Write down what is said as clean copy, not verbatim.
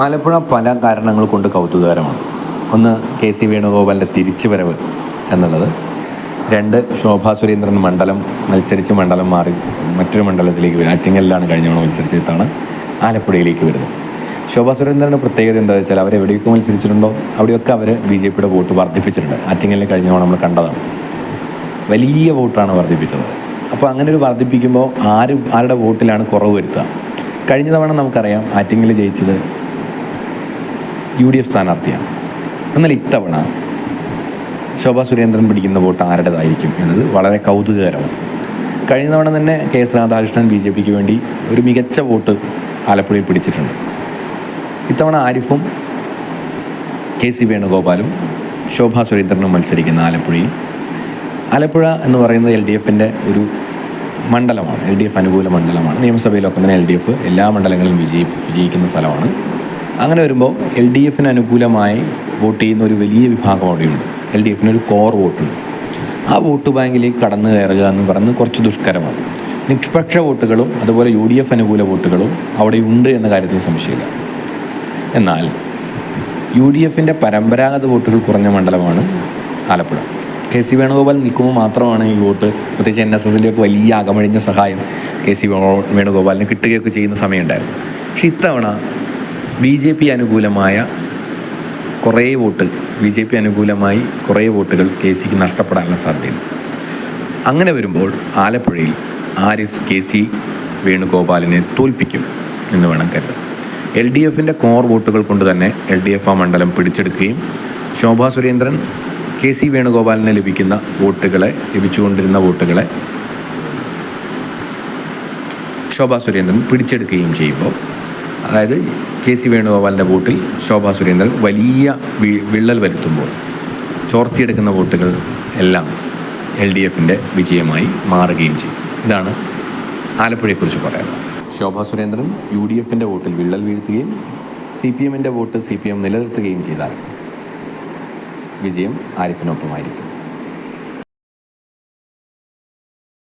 ആലപ്പുഴ പല കാരണങ്ങൾ കൊണ്ട് കൗതുകകരമാണ്. ഒന്ന്, കെ സി വേണുഗോപാലിൻ്റെ തിരിച്ചുവരവ് എന്നുള്ളത്. രണ്ട്, ശോഭാ സുരേന്ദ്രൻ മത്സരിച്ച് മണ്ഡലം മാറി മറ്റൊരു മണ്ഡലത്തിലേക്ക് വരും. ആറ്റിങ്ങലിലാണ് കഴിഞ്ഞ തവണ മത്സരിച്ചതാണ് ആലപ്പുഴയിലേക്ക് വരുന്നത്. ശോഭാ സുരേന്ദ്രൻ്റെ പ്രത്യേകത എന്താണെന്ന് വെച്ചാൽ അവരെവിടെയൊക്കെ മത്സരിച്ചിട്ടുണ്ടോ അവിടെയൊക്കെ അവർ BJPയുടെ വോട്ട് വർദ്ധിപ്പിച്ചിട്ടുണ്ട്. ആറ്റിങ്ങലിൽ കഴിഞ്ഞ തവണ നമ്മൾ കണ്ടതാണ്. വലിയ വോട്ടാണ് വർദ്ധിപ്പിച്ചത്. അപ്പോൾ അങ്ങനെ ഒരു വർദ്ധിപ്പിക്കുമ്പോൾ ആരുടെ വോട്ടിലാണ് കുറവ് വരുത്തുക? കഴിഞ്ഞ തവണ നമുക്കറിയാം ആറ്റിങ്ങൽ ജയിച്ചത് UDF സ്ഥാനാർത്ഥിയാണ്. എന്നാൽ ഇത്തവണ ശോഭാ സുരേന്ദ്രൻ പിടിക്കുന്ന വോട്ട് ആരുടേതായിരിക്കും എന്നത് വളരെ കൗതുകകരമാണ്. കഴിഞ്ഞ തവണ തന്നെ KS രാധാകൃഷ്ണൻ BJPക്ക് വേണ്ടി ഒരു മികച്ച വോട്ട് ആലപ്പുഴയിൽ പിടിച്ചിട്ടുണ്ട്. ഇത്തവണ ആരിഫും KC വേണുഗോപാലും ശോഭാ സുരേന്ദ്രനും മത്സരിക്കുന്ന ആലപ്പുഴ എന്ന് പറയുന്നത് LDFൻ്റെ ഒരു മണ്ഡലമാണ്. LDF അനുകൂല മണ്ഡലമാണ്. നിയമസഭയിലൊക്കെ തന്നെ LDF എല്ലാ മണ്ഡലങ്ങളിലും വിജയിക്കുന്ന സ്ഥലമാണ്. അങ്ങനെ വരുമ്പോൾ LDFന് അനുകൂലമായി വോട്ട് ചെയ്യുന്ന ഒരു വലിയ വിഭാഗം അവിടെയുണ്ട്. LDFനൊരു കോർ വോട്ടുണ്ട്. ആ വോട്ട് ബാങ്കിലേക്ക് കടന്നു കയറുക എന്ന് പറയുന്നത് കുറച്ച് ദുഷ്കരമാണ്. നിഷ്പക്ഷ വോട്ടുകളും അതുപോലെ UDF അനുകൂല വോട്ടുകളും അവിടെയുണ്ട് എന്ന കാര്യത്തിൽ സംശയമില്ല. എന്നാൽ UDFൻ്റെ പരമ്പരാഗത വോട്ടുകൾ കുറഞ്ഞ മണ്ഡലമാണ് ആലപ്പുഴ. KC വേണുഗോപാൽ നിൽക്കുമ്പോൾ മാത്രമാണ് ഈ വോട്ട്, പ്രത്യേകിച്ച് NSSൻ്റെ ഒക്കെ വലിയ അകമഴിഞ്ഞ സഹായം KC വേണുഗോപാലിന് കിട്ടുകയൊക്കെ ചെയ്യുന്ന സമയമുണ്ടായിരുന്നു. പക്ഷേ ഇത്തവണ BJP അനുകൂലമായി കുറേ വോട്ടുകൾ KCക്ക് നഷ്ടപ്പെടാനുള്ള സാധ്യതയുണ്ട്. അങ്ങനെ വരുമ്പോൾ ആലപ്പുഴയിൽ ആരിഫ് KC വേണുഗോപാലിനെ തോൽപ്പിക്കും എന്ന് വേണം കരുതാൻ. LDFൻ്റെ കോർ വോട്ടുകൾ കൊണ്ട് തന്നെ LDF ആ മണ്ഡലം പിടിച്ചെടുക്കുകയും ശോഭാ സുരേന്ദ്രൻ KC വേണുഗോപാലിന് ലഭിച്ചുകൊണ്ടിരുന്ന വോട്ടുകളെ ശോഭാ സുരേന്ദ്രൻ പിടിച്ചെടുക്കുകയും ചെയ്യുമ്പോൾ, അതായത് KC വേണുഗോപാലിൻ്റെ വോട്ടിൽ ശോഭാ സുരേന്ദ്രൻ വലിയ വിള്ളൽ വരുത്തുമ്പോൾ ചോർത്തിയെടുക്കുന്ന വോട്ടുകൾ എല്ലാം LDFൻ്റെ വിജയമായി മാറുകയും ചെയ്യും. ഇതാണ് ആലപ്പുഴയെക്കുറിച്ച് പറയാനുള്ളത്. ശോഭാ സുരേന്ദ്രൻ UDFൻ്റെ വോട്ടിൽ വിള്ളൽ വീഴ്ത്തുകയും CPMൻ്റെ വോട്ട് CPM നിലനിർത്തുകയും ചെയ്താൽ വിജയം ആരിഫിനൊപ്പമായിരിക്കും.